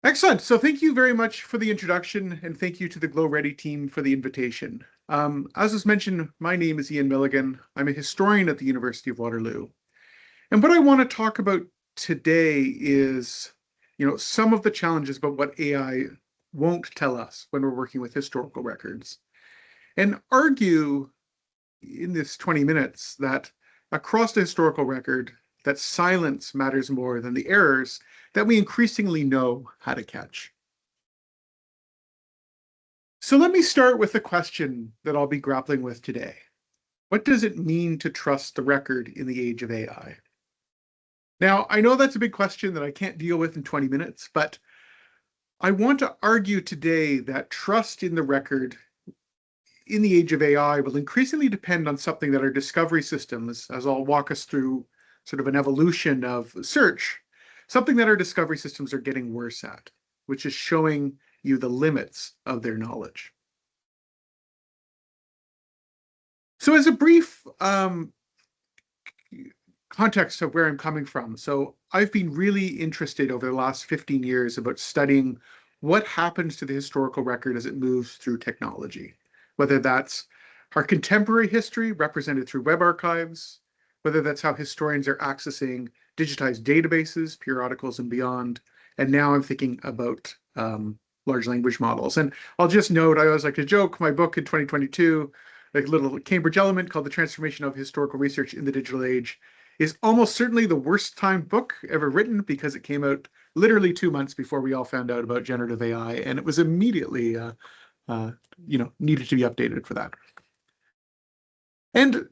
Excellent. So thank you very much for the introduction, and thank you to the GlowReady team for the invitation. As was mentioned, my name is Ian Milligan. I'm a historian at the University of Waterloo. And what I want to talk about today is, some of the challenges about what AI won't tell us when we're working with historical records, and argue in this 20 minutes that across the historical record, that silence matters more than the errors that we increasingly know how to catch. So let me start with the question that I'll be grappling with today. What does it mean to trust the record in the age of AI? Now, I know that's a big question that I can't deal with in 20 minutes, but I want to argue today that trust in the record in the age of AI will increasingly depend on something that our discovery systems, as I'll walk us through sort of an evolution of search, something that our discovery systems are getting worse at, which is showing you the limits of their knowledge. So as a brief context of where I'm coming from, so I've been really interested over the last 15 years about studying what happens to the historical record as it moves through technology, whether that's our contemporary history represented through web archives, whether that's how historians are accessing digitized databases, periodicals, and beyond. And now I'm thinking about large language models. And I'll just note, I always like to joke, my book in 2022, like a little Cambridge element called The Transformation of Historical Research in the Digital Age, is almost certainly the worst timed book ever written because it came out literally 2 months before we all found out about generative AI, and it was immediately, needed to be updated for that. And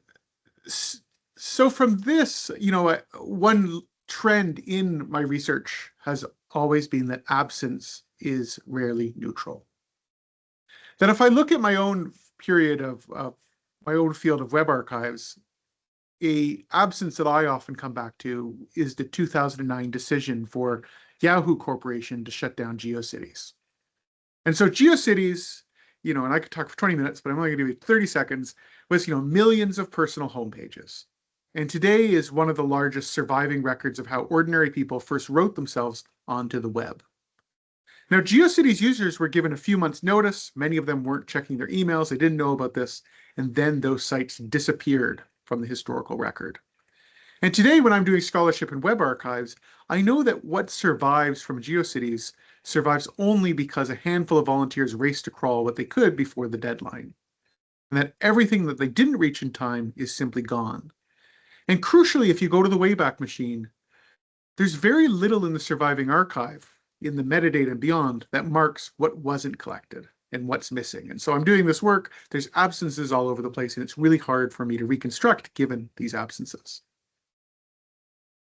so from this, one trend in my research has always been that absence is rarely neutral. That if I look at my own period of my own field of web archives, a absence that I often come back to is the 2009 decision for Yahoo Corporation to shut down GeoCities. And so GeoCities, and I could talk for 20 minutes, but I'm only going to give you 30 seconds, was, millions of personal homepages. And today is one of the largest surviving records of how ordinary people first wrote themselves onto the web. Now, GeoCities users were given a few months' notice. Many of them weren't checking their emails. They didn't know about this. And then those sites disappeared from the historical record. And today, when I'm doing scholarship in web archives, I know that what survives from GeoCities survives only because a handful of volunteers raced to crawl what they could before the deadline. And that everything that they didn't reach in time is simply gone. And crucially, if you go to the Wayback Machine, there's very little in the surviving archive, in the metadata and beyond, that marks what wasn't collected and what's missing. And so I'm doing this work, there's absences all over the place, and it's really hard for me to reconstruct given these absences.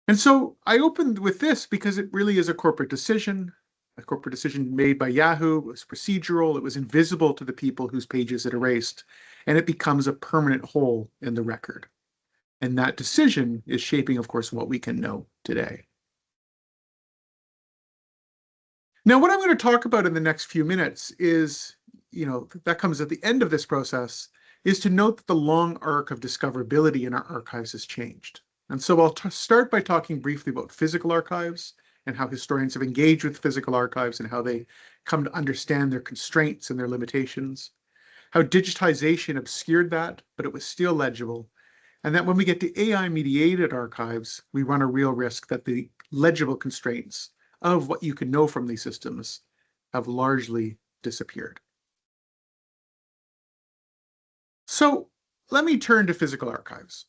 And so I opened with this because it really is a corporate decision made by Yahoo. It was procedural, it was invisible to the people whose pages it erased, and it becomes a permanent hole in the record. And that decision is shaping, of course, what we can know today. Now, what I'm going to talk about in the next few minutes is, that comes at the end of this process, is to note that the long arc of discoverability in our archives has changed. And so I'll start by talking briefly about physical archives and how historians have engaged with physical archives and how they come to understand their constraints and their limitations, how digitization obscured that, but it was still legible, and that when we get to AI-mediated archives, we run a real risk that the legible constraints of what you can know from these systems have largely disappeared. So let me turn to physical archives.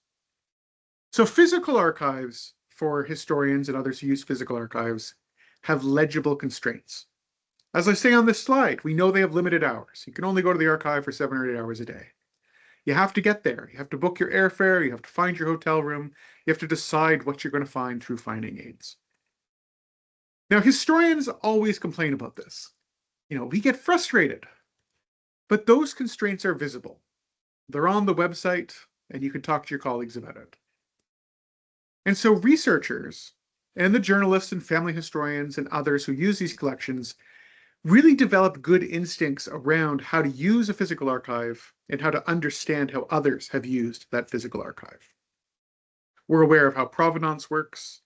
So physical archives, for historians and others who use physical archives, have legible constraints. As I say on this slide, we know they have limited hours. You can only go to the archive for 7 or 8 hours a day. You have to get there. You have to book your airfare. You have to find your hotel room. You have to decide what you're going to find through finding aids. Now, historians always complain about this. We get frustrated, but those constraints are visible. They're on the website, and you can talk to your colleagues about it. And so researchers and the journalists and family historians and others who use these collections really develop good instincts around how to use a physical archive and how to understand how others have used that physical archive. We're aware of how provenance works.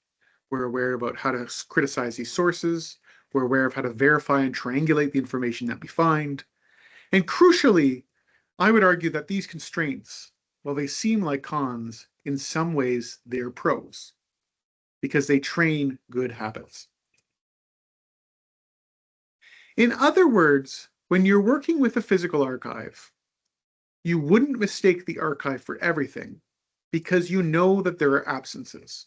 We're aware about how to criticize these sources. We're aware of how to verify and triangulate the information that we find. And crucially, I would argue that these constraints, while they seem like cons, in some ways they're pros, because they train good habits. In other words, when you're working with a physical archive, you wouldn't mistake the archive for everything because you know that there are absences.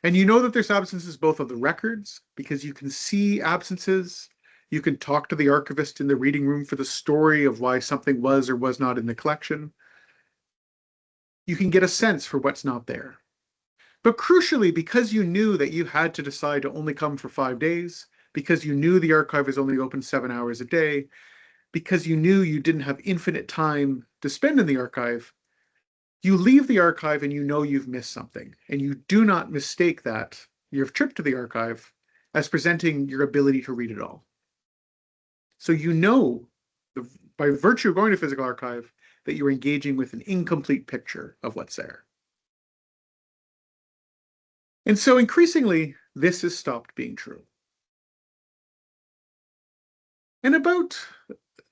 And you know that there's absences both of the records, because you can see absences. You can talk to the archivist in the reading room for the story of why something was or was not in the collection. You can get a sense for what's not there. But crucially, because you knew that you had to decide to only come for 5 days, because you knew the archive is only open 7 hours a day, because you knew you didn't have infinite time to spend in the archive, you leave the archive and you know you've missed something. And you do not mistake that, your trip to the archive, as presenting your ability to read it all. So you know, by virtue of going to physical archive, that you're engaging with an incomplete picture of what's there. And so increasingly, this has stopped being true. And about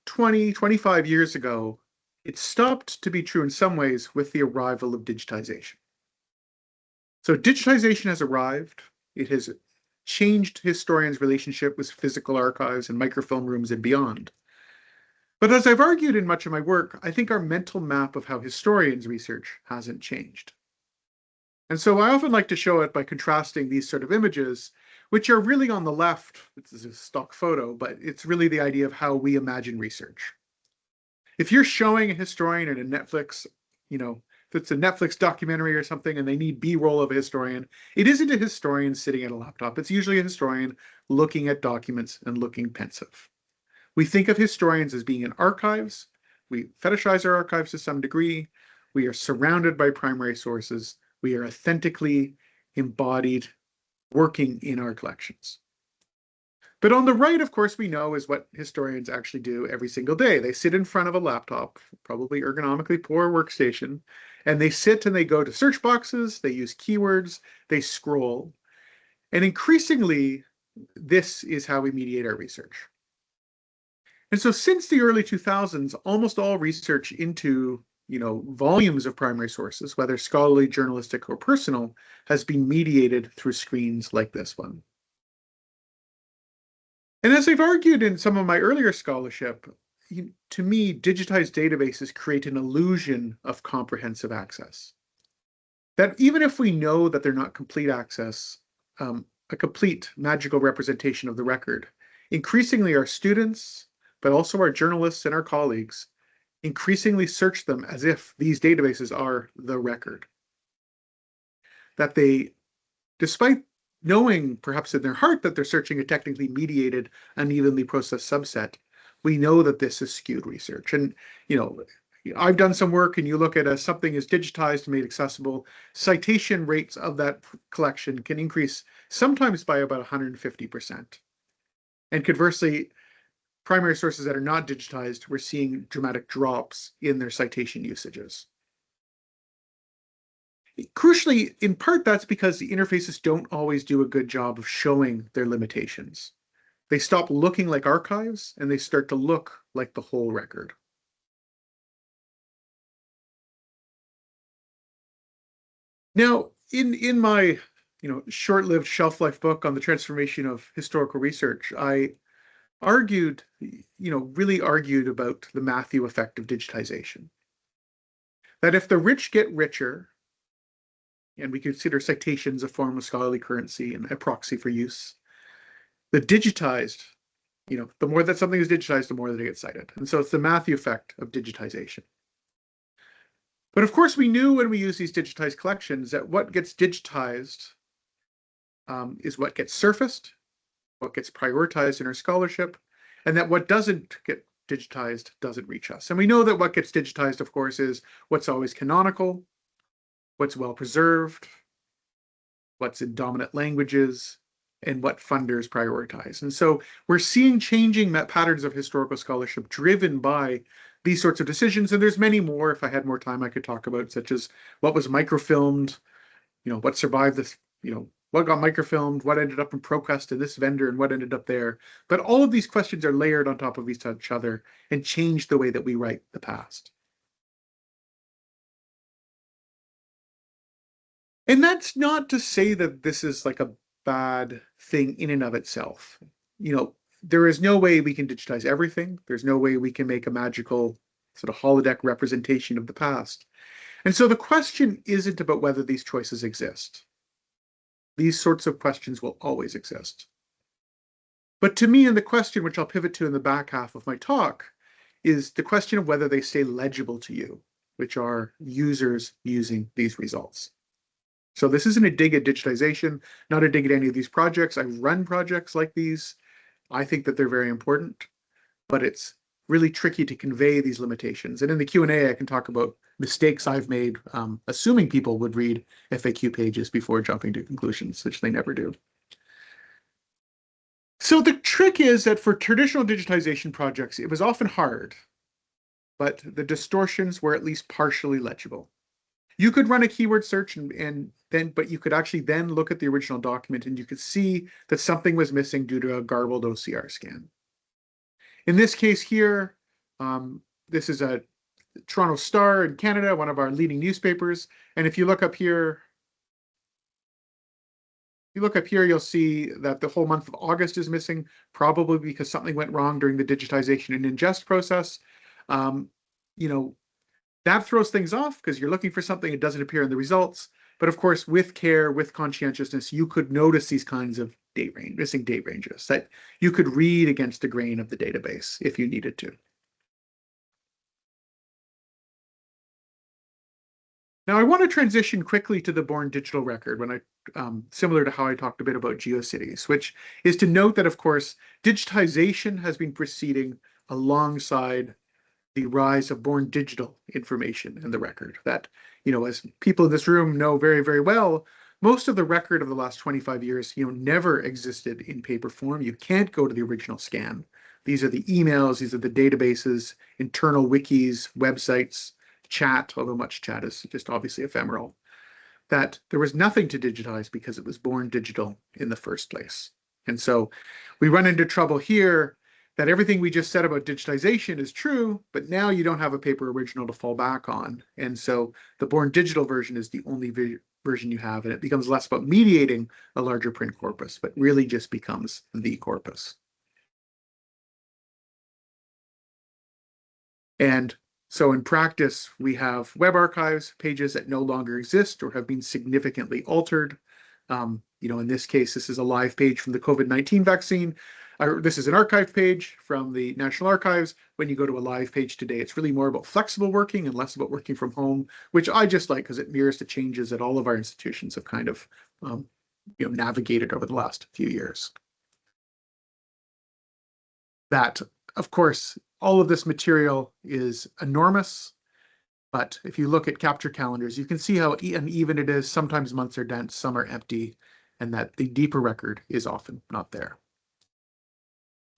20, 25 years ago, it stopped to be true in some ways with the arrival of digitization. So digitization has arrived. It has changed historians' relationship with physical archives and microfilm rooms and beyond. But as I've argued in much of my work, I think our mental map of how historians research hasn't changed. And so I often like to show it by contrasting these sort of images, which are really on the left. This is a stock photo, but it's really the idea of how we imagine research. If you're showing a historian in a Netflix, if it's a Netflix documentary or something and they need B-roll of a historian, it isn't a historian sitting at a laptop. It's usually a historian looking at documents and looking pensive. We think of historians as being in archives. We fetishize our archives to some degree. We are surrounded by primary sources. We are authentically embodied, working in our collections. But on the right, of course, we know is what historians actually do every single day. They sit in front of a laptop, probably ergonomically poor workstation, and they sit and they go to search boxes, they use keywords, they scroll. And increasingly, this is how we mediate our research. And so since the early 2000s, almost all research into volumes of primary sources, whether scholarly, journalistic, or personal, has been mediated through screens like this one. And as I've argued in some of my earlier scholarship, to me, digitized databases create an illusion of comprehensive access. That even if we know that they're not complete access, a complete magical representation of the record, increasingly our students, but also our journalists and our colleagues, increasingly search them as if these databases are the record. That they, despite knowing perhaps in their heart that they're searching a technically mediated, unevenly processed subset, we know that this is skewed research. And, I've done some work and you look at something is digitized and made accessible, citation rates of that collection can increase sometimes by about 150%. And conversely, primary sources that are not digitized, we're seeing dramatic drops in their citation usages. Crucially, in part, that's because the interfaces don't always do a good job of showing their limitations. They stop looking like archives and they start to look like the whole record. Now, in my short-lived shelf-life book on the transformation of historical research, I argued, really argued about the Matthew effect of digitization. That if the rich get richer, and we consider citations a form of scholarly currency and a proxy for use, the digitized, the more that something is digitized, the more that it gets cited. And so it's the Matthew effect of digitization. But of course, we knew when we use these digitized collections that what gets digitized is what gets surfaced, what gets prioritized in our scholarship, and that what doesn't get digitized doesn't reach us. And we know that what gets digitized, of course, is what's always canonical, what's well preserved, what's in dominant languages, and what funders prioritize. And so we're seeing changing patterns of historical scholarship driven by these sorts of decisions. And there's many more. If I had more time, I could talk about, such as what was microfilmed, what survived this, what got microfilmed, what ended up in ProQuest and this vendor, and what ended up there. But all of these questions are layered on top of each other and change the way that we write the past. And that's not to say that this is like a bad thing in and of itself. You know, there is no way we can digitize everything. There's no way we can make a magical sort of holodeck representation of the past. And so the question isn't about whether these choices exist. These sorts of questions will always exist. But to me, and the question, which I'll pivot to in the back half of my talk, is the question of whether they stay legible to you, which are users using these results. So this isn't a dig at digitization, not a dig at any of these projects. I've run projects like these. I think that they're very important, but it's really tricky to convey these limitations. And in the Q&A, I can talk about mistakes I've made, assuming people would read FAQ pages before jumping to conclusions, which they never do. So the trick is that for traditional digitization projects, it was often hard, but the distortions were at least partially legible. You could run a keyword search but you could actually then look at the original document and you could see that something was missing due to a garbled OCR scan. In this case here, this is a Toronto Star in Canada, one of our leading newspapers. And if you look up here, you'll see that the whole month of August is missing, probably because something went wrong during the digitization and ingest process. You know, that throws things off because you're looking for something, it doesn't appear in the results. But of course, with care, with conscientiousness, you could notice these kinds of missing date ranges that you could read against the grain of the database if you needed to. Now, I want to transition quickly to the Born Digital Record, similar to how I talked a bit about GeoCities, which is to note that, of course, digitization has been proceeding alongside the rise of born digital information in the record. That, as people in this room know very, very well, most of the record of the last 25 years, never existed in paper form. You can't go to the original scan. These are the emails, these are the databases, internal wikis, websites, chat, although much chat is just obviously ephemeral, that there was nothing to digitize because it was born digital in the first place. And so we run into trouble here that everything we just said about digitization is true, but now you don't have a paper original to fall back on. And so the born digital version is the only version you have, and it becomes less about mediating a larger print corpus, but really just becomes the corpus. And so in practice, we have web archives, pages that no longer exist or have been significantly altered. In this case, this is a live page from the COVID-19 vaccine. This is an archive page from the National Archives. When you go to a live page today, it's really more about flexible working and less about working from home, which I just like because it mirrors the changes that all of our institutions have kind of navigated over the last few years. That, of course, all of this material is enormous, but if you look at capture calendars, you can see how uneven it is. Sometimes months are dense, some are empty, and that the deeper record is often not there.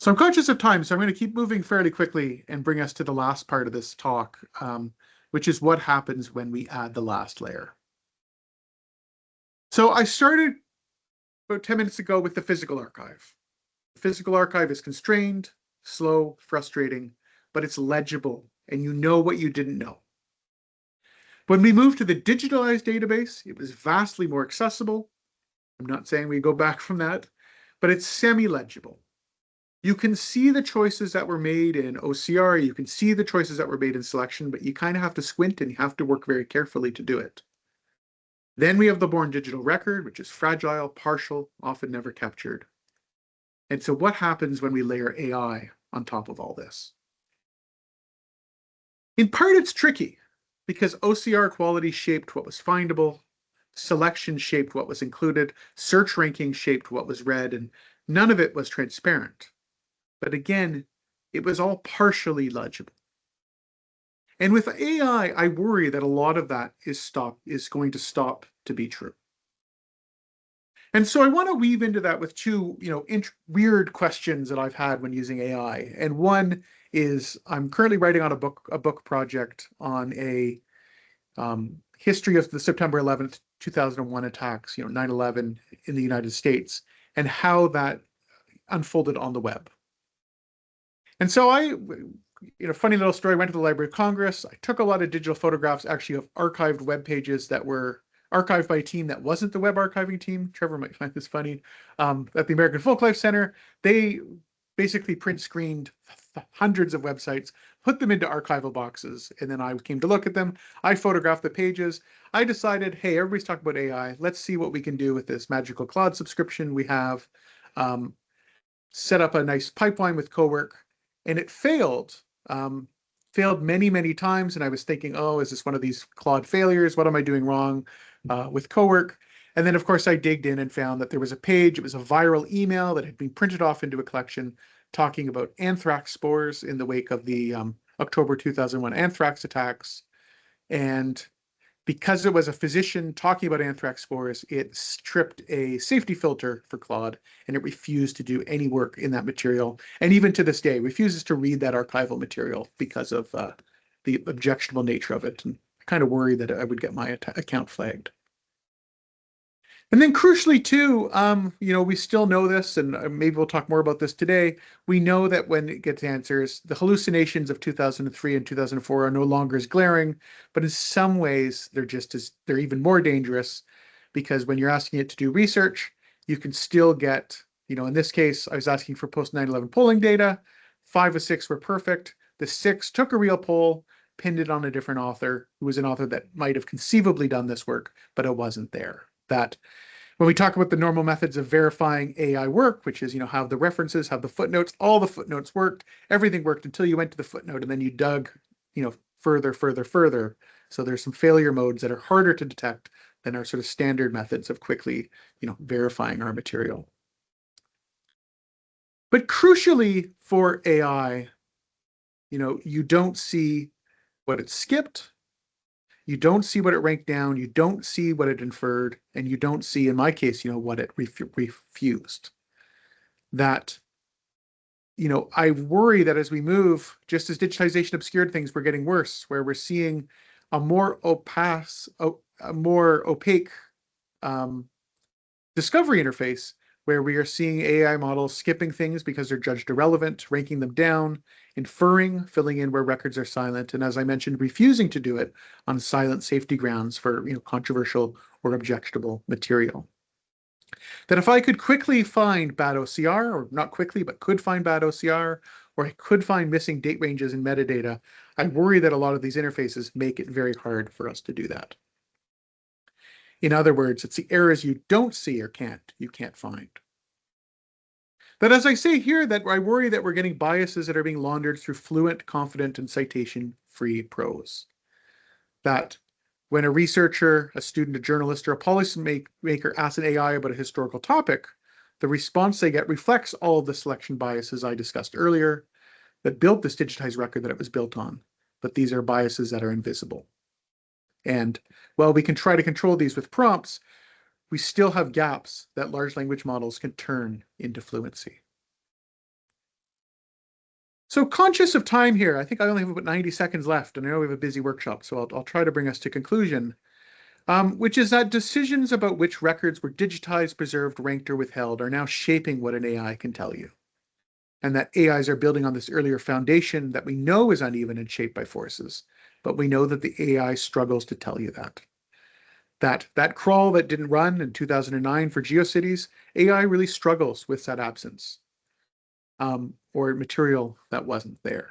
So I'm conscious of time, so I'm going to keep moving fairly quickly and bring us to the last part of this talk, which is what happens when we add the last layer. So I started about 10 minutes ago with the physical archive. The physical archive is constrained, slow, frustrating, but it's legible, and you know what you didn't know. When we moved to the digitalized database, it was vastly more accessible. I'm not saying we go back from that, but it's semi-legible. You can see the choices that were made in OCR, you can see the choices that were made in selection, but you kind of have to squint and you have to work very carefully to do it. Then we have the born digital record, which is fragile, partial, often never captured. And so what happens when we layer AI on top of all this? In part, it's tricky because OCR quality shaped what was findable, selection shaped what was included, search ranking shaped what was read, and none of it was transparent. But again, it was all partially legible. And with AI, I worry that a lot of that is going to stop to be true. And so I want to weave into that with two, weird questions that I've had when using AI. And one is I'm currently writing on a book project on a history of the September 11th 2001 attacks, 9/11 in the United States, and how that unfolded on the web. And so funny little story, I went to the Library of Congress. I took a lot of digital photographs, actually, of archived web pages that were archived by a team that wasn't the web archiving team. Trevor might find this funny. At the American Folklife Center, they basically print screened hundreds of websites, put them into archival boxes, and then I came to look at them. I photographed the pages. I decided, hey, everybody's talking about AI. Let's see what we can do with this magical cloud subscription we have. Set up a nice pipeline with Cowork, and it failed. Failed many, many times, and I was thinking, oh, is this one of these Claude failures? What am I doing wrong with Cowork? And then, of course, I digged in and found that there was a page. It was a viral email that had been printed off into a collection talking about anthrax spores in the wake of the October 2001 anthrax attacks. And because it was a physician talking about anthrax spores, it stripped a safety filter for Claude, and it refused to do any work in that material. And even to this day, refuses to read that archival material because of the objectionable nature of it. And I kind of worry that I would get my account flagged. And then crucially too, we still know this, and maybe we'll talk more about this today. We know that when it gets answers, the hallucinations of 2003 and 2004 are no longer as glaring, but in some ways they're even more dangerous, because when you're asking it to do research, you can still get, in this case, I was asking for post 9/11 polling data. 5 of 6 were perfect. The 6 took a real poll, pinned it on a different author, who was an author that might have conceivably done this work, but it wasn't there. That when we talk about the normal methods of verifying AI work, which is, have the references, have the footnotes, all the footnotes worked, everything worked until you went to the footnote, and then you dug, further. So there's some failure modes that are harder to detect than our sort of standard methods of quickly, verifying our material. But crucially for AI, you don't see what it skipped. You don't see what it ranked down, you don't see what it inferred, and you don't see, in my case, what it refused. That, I worry that as we move, just as digitization obscured things, we're getting worse, where we're seeing a more opaque discovery interface, where we are seeing AI models skipping things because they're judged irrelevant, ranking them down, inferring, filling in where records are silent, and as I mentioned, refusing to do it on silent safety grounds for controversial or objectionable material. That if I could quickly find bad OCR, or not quickly, but could find bad OCR, or I could find missing date ranges in metadata, I worry that a lot of these interfaces make it very hard for us to do that. In other words, it's the errors you don't see or you can't find. But as I say here, that I worry that we're getting biases that are being laundered through fluent, confident, and citation-free prose. That when a researcher, a student, a journalist, or a policymaker asks an AI about a historical topic, the response they get reflects all of the selection biases I discussed earlier that built this digitized record that it was built on. But these are biases that are invisible. And while we can try to control these with prompts, we still have gaps that large language models can turn into fluency. So conscious of time here, I think I only have about 90 seconds left, and I know we have a busy workshop, so I'll try to bring us to conclusion, which is that decisions about which records were digitized, preserved, ranked, or withheld are now shaping what an AI can tell you. And that AIs are building on this earlier foundation that we know is uneven and shaped by forces, but we know that the AI struggles to tell you that. That crawl that didn't run in 2009 for GeoCities, AI really struggles with that absence, or material that wasn't there.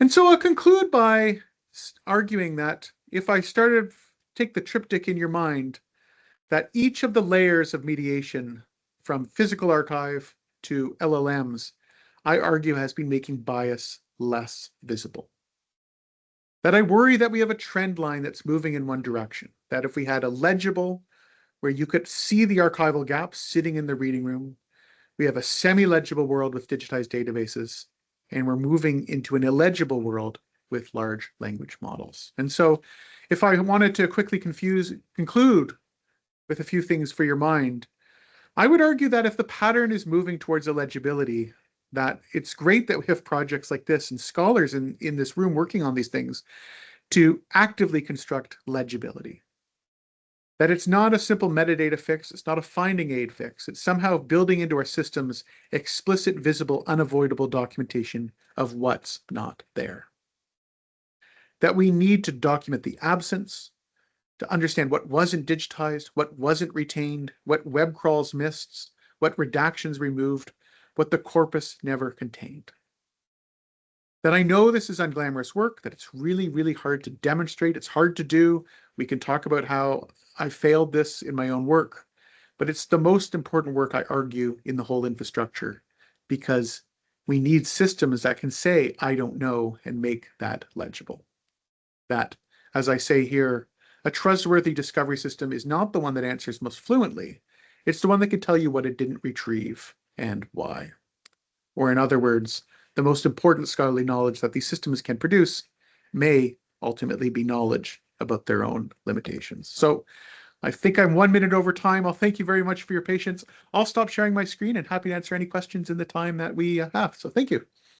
And so I'll conclude by arguing that if I take the triptych in your mind, that each of the layers of mediation, from physical archive to LLMs, I argue has been making bias less visible. That I worry that we have a trend line that's moving in one direction. That if we had a legible, where you could see the archival gaps sitting in the reading room, we have a semi-legible world with digitized databases, and we're moving into an illegible world with large language models. And so if I wanted to quickly conclude with a few things for your mind, I would argue that if the pattern is moving towards illegibility, that it's great that we have projects like this and scholars in this room working on these things to actively construct legibility. That it's not a simple metadata fix, it's not a finding aid fix, it's somehow building into our systems explicit, visible, unavoidable documentation of what's not there. That we need to document the absence, to understand what wasn't digitized, what wasn't retained, what web crawls missed, what redactions removed, what the corpus never contained. That I know this is unglamorous work, that it's really, really hard to demonstrate. It's hard to do. We can talk about how I failed this in my own work, but it's the most important work, I argue, in the whole infrastructure, because we need systems that can say, I don't know, and make that legible. That, as I say here, a trustworthy discovery system is not the one that answers most fluently. It's the one that can tell you what it didn't retrieve and why. Or in other words, the most important scholarly knowledge that these systems can produce may ultimately be knowledge about their own limitations. So I think I'm 1 minute over time. I'll thank you very much for your patience. I'll stop sharing my screen and happy to answer any questions in the time that we have. So thank you.